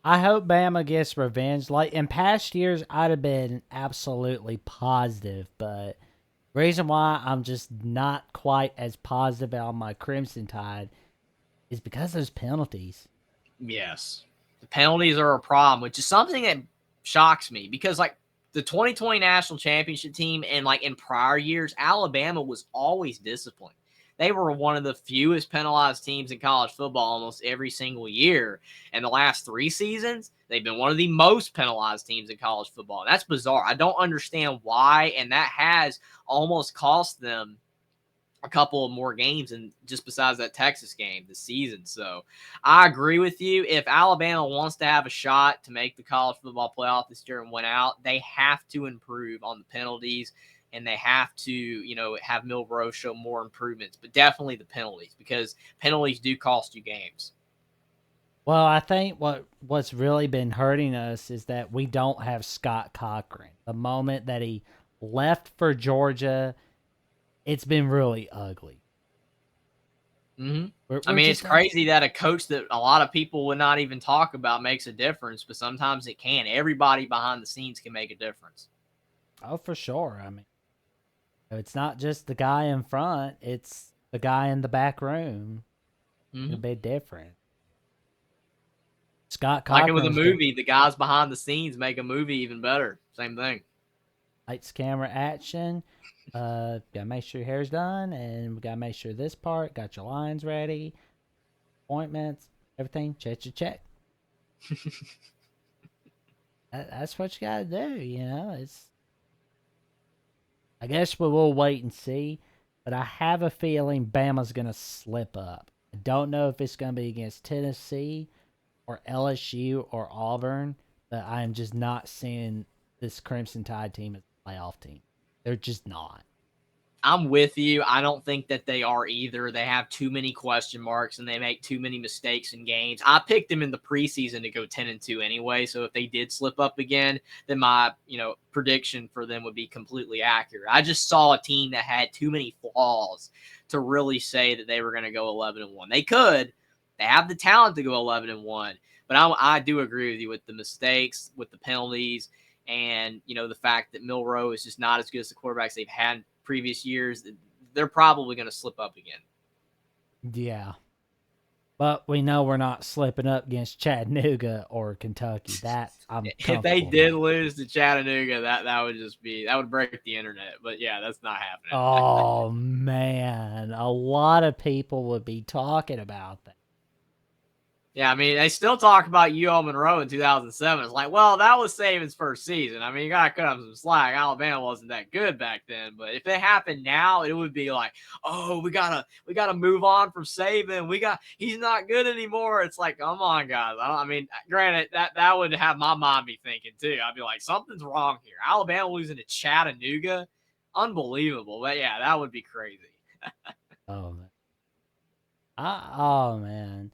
I hope Bama gets revenge. Like in past years, I'd have been absolutely positive, but reason why I'm just not quite as positive on my Crimson Tide is because of those penalties. Yes. The penalties are a problem, which is something that shocks me because like the 2020 national championship team and like in prior years, Alabama was always disciplined. They were one of the fewest penalized teams in college football almost every single year. And the last 3 seasons, they've been one of the most penalized teams in college football. That's bizarre. I don't understand why. And that has almost cost them a couple of more games and just besides that Texas game this season. So I agree with you. If Alabama wants to have a shot to make the college football playoff this year and win out, they have to improve on the penalties and they have to, have Milroe show more improvements, but definitely the penalties because penalties do cost you games. Well, I think what's really been hurting us is that we don't have Scott Cochran. The moment that he left for Georgia, it's been really ugly. Mm-hmm. I We're mean, it's just not. crazy that a coach that a lot of people would not even talk about makes a difference, but sometimes it can. Everybody behind the scenes can make a difference. Oh, for sure. I mean, it's not just the guy in front; it's the guy in the back room. A Mm-hmm. bit different. Scott Like it with a Cochran's good. movie, the guys behind the scenes make a movie even better. Same thing. Lights, camera, action. Gotta make sure your hair's done, and we gotta make sure this part got your lines ready, appointments, everything. Check, check, check. That's what you gotta do. It's. I guess we will wait and see, but I have a feeling Bama's gonna slip up. I don't know if it's gonna be against Tennessee or LSU or Auburn, but I'm just not seeing this Crimson Tide team as a playoff team. They're just not. I'm with you. I don't think that they are either. They have too many question marks and they make too many mistakes in games. I picked them in the preseason to go 10-2 anyway. So if they did slip up again, then my, prediction for them would be completely accurate. I just saw a team that had too many flaws to really say that they were going to go 11-1. They could. They have the talent to go 11-1. But I do agree with you with the mistakes, with the penalties, and the fact that Milroe is just not as good as the quarterbacks they've had previous years. They're probably going to slip up again. Yeah. But we know we're not slipping up against Chattanooga or Kentucky. That I'm If they comfortable did knowing. lose to Chattanooga, that would just be that would break the internet. But yeah, that's not happening. Oh man, a lot of people would be talking about that. Yeah, I mean, they still talk about UL Monroe in 2007. It's like, well, that was Saban's first season. I mean, you got to cut him some slack. Alabama wasn't that good back then, but if it happened now, it would be like, oh, we gotta move on from Saban. He's not good anymore. It's like, come on, guys. I mean, granted, that would have my mind be thinking too. I'd be like, something's wrong here. Alabama losing to Chattanooga, unbelievable. But yeah, that would be crazy. Oh man. Oh man.